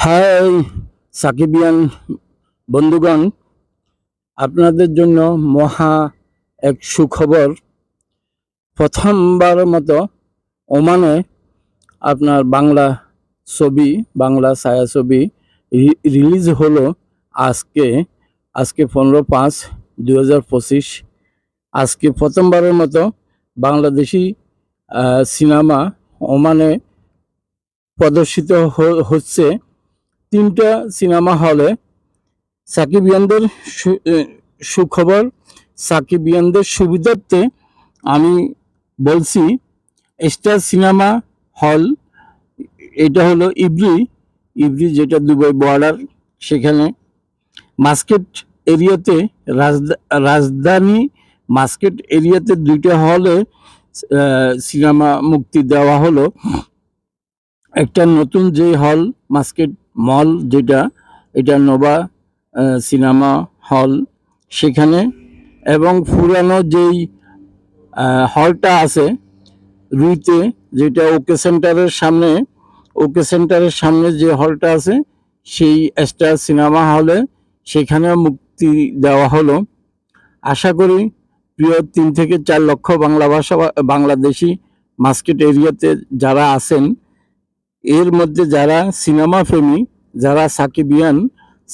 High সাকিবিয়ান বন্ধুগণ, আপনাদের জন্য মহা এক সুখবর। প্রথমবারের মতো ওমানে আপনার বাংলা বাংলা ছায়াছবি রিলিজ হলো আজকে 15/5/2025। আজকে প্রথমবারের মতো বাংলাদেশি সিনেমা ওমানে প্রদর্শিত হচ্ছে। 3টা সিনেমা হলে। সাকিবিয়ানদের সুখবর, সাকিবিয়ানদের সুবিধার্থে আমি বলছি, স্টার সিনেমা হল, এটা হলো ইব্রি যেটা দুবাই বর্ডার, সেখানে মাস্কেট এরিয়াতে, রাজধানী মাস্কেট এরিয়াতে 2টা হলে সিনেমা মুক্তি দেওয়া হলো। একটা নতুন যে হল মাস্কেট মল, এটা নোভা সিনেমা হল সেখানে, এবং পুরানো যেই হলটা আছে রুইতে, যেটা ওকে সেন্টারের সামনে যে হলটা আছে, সেই স্টার সিনেমা হলে সেখানে মুক্তি দেওয়া হলো। আশা করি প্রিয় 3 থেকে 4 লক্ষ বাংলাদেশি মাস্কেট এরিয়াতে যারা আছেন, এর মধ্যে যারা সিনেমা প্রেমী, যারা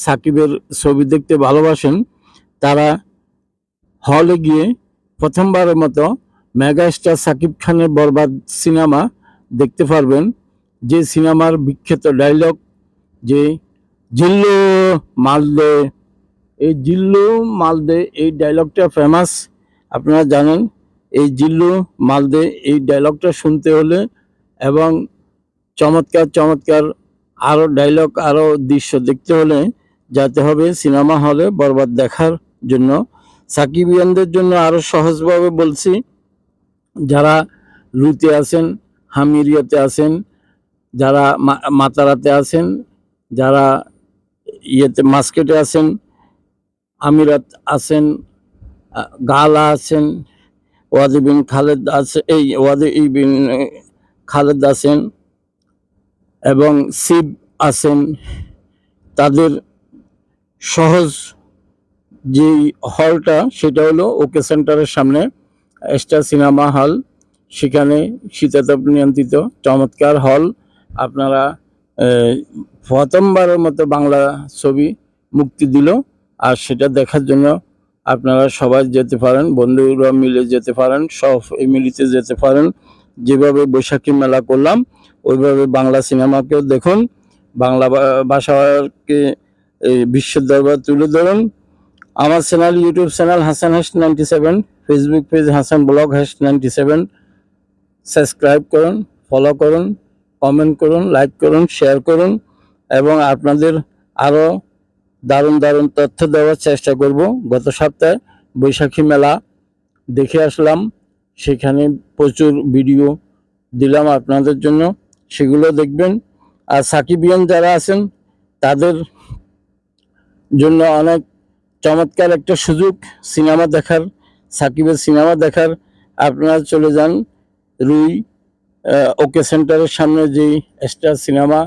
সাকিবের ছবি দেখতে ভালোবাসেন, তারা হলে গিয়ে প্রথমবারের মতো মেগা স্টার সাকিব খানের বরবাদ সিনেমা দেখতে পারবেন। যে সিনেমার বিখ্যাত ডায়লগ, যে জিল্লু মালদে, এই ডায়লগটা ফেমাস, আপনারা জানেন। এই জিল্লু মালদে এই ডায়লগটা শুনতে হলে এবং চমৎকার আরো ডায়লগ, আরো দৃশ্য দেখতে হলে যেতে হবে সিনেমা হলে বরবাদ দেখার জন্য। সাকিবিয়ানদের জন্য আরো সহজভাবে বলছি, যারা রুতে আছেন, হামিরিয়াতে আছেন, যারা মাতারাতে আছেন, যারা মাস্কেটে আছেন, আমিরাত আছেন, গালা আছেন, ওয়াদি বিন খালেদ আছেন এবং শিব আছেন, তাদের সহজ যে হলটা সেটা হলো ওকে সেন্টারের সামনে স্টার সিনেমা হল। সেখানে শীতাতপ নিয়ন্ত্রিত চমৎকার হল। আপনারা প্রথমবারের মতো বাংলা ছবি মুক্তি দিল, আর সেটা দেখার জন্য আপনারা সবাই যেতে পারেন, বন্ধুরা মিলে যেতে পারেন, সব ফ্যামিলিতে যেতে পারেন। যেভাবে বৈশাখী মেলা করলাম, ওইভাবে বাংলা সিনেমাকেও দেখুন, বাংলা ভাষাকে বিশ্বের দরবার তুলে ধরুন। আমার চ্যানেল, ইউটিউব চ্যানেল হাসান হাস 97, ফেসবুক পেজ হাসান ব্লগ হাস 97, সাবস্ক্রাইব করুন, ফলো করুন, কমেন্ট করুন, লাইক করুন, শেয়ার করুন, এবং আপনাদের আরও দারুণ তথ্য দেওয়ার চেষ্টা করব। গত সপ্তাহে বৈশাখী মেলা দেখে আসলাম, সেখানে প্রচুর ভিডিও দিলাম আপনাদের জন্য, সেগুলো দেখবেন। আর সাকিবিয়ান যারা আছেন, তাদের জন্য অনেক চমৎকার একটা সুযোগ সিনেমা দেখার, সাকিবের সিনেমা দেখার। আপনারা চলে যান রুই ওকে সেন্টারের সামনে যেই স্টার সিনেমা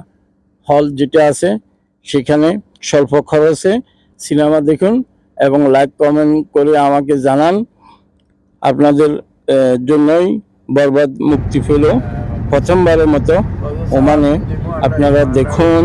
হল যেটা আছে, সেখানে স্বল্প খরচে সিনেমা দেখুন এবং লাইক কমেন্ট করে আমাকে জানান। আপনাদের জন্যই বরবাদ মুক্তি পেল প্রথমবারের মতো ওমানে। আপনারা দেখুন,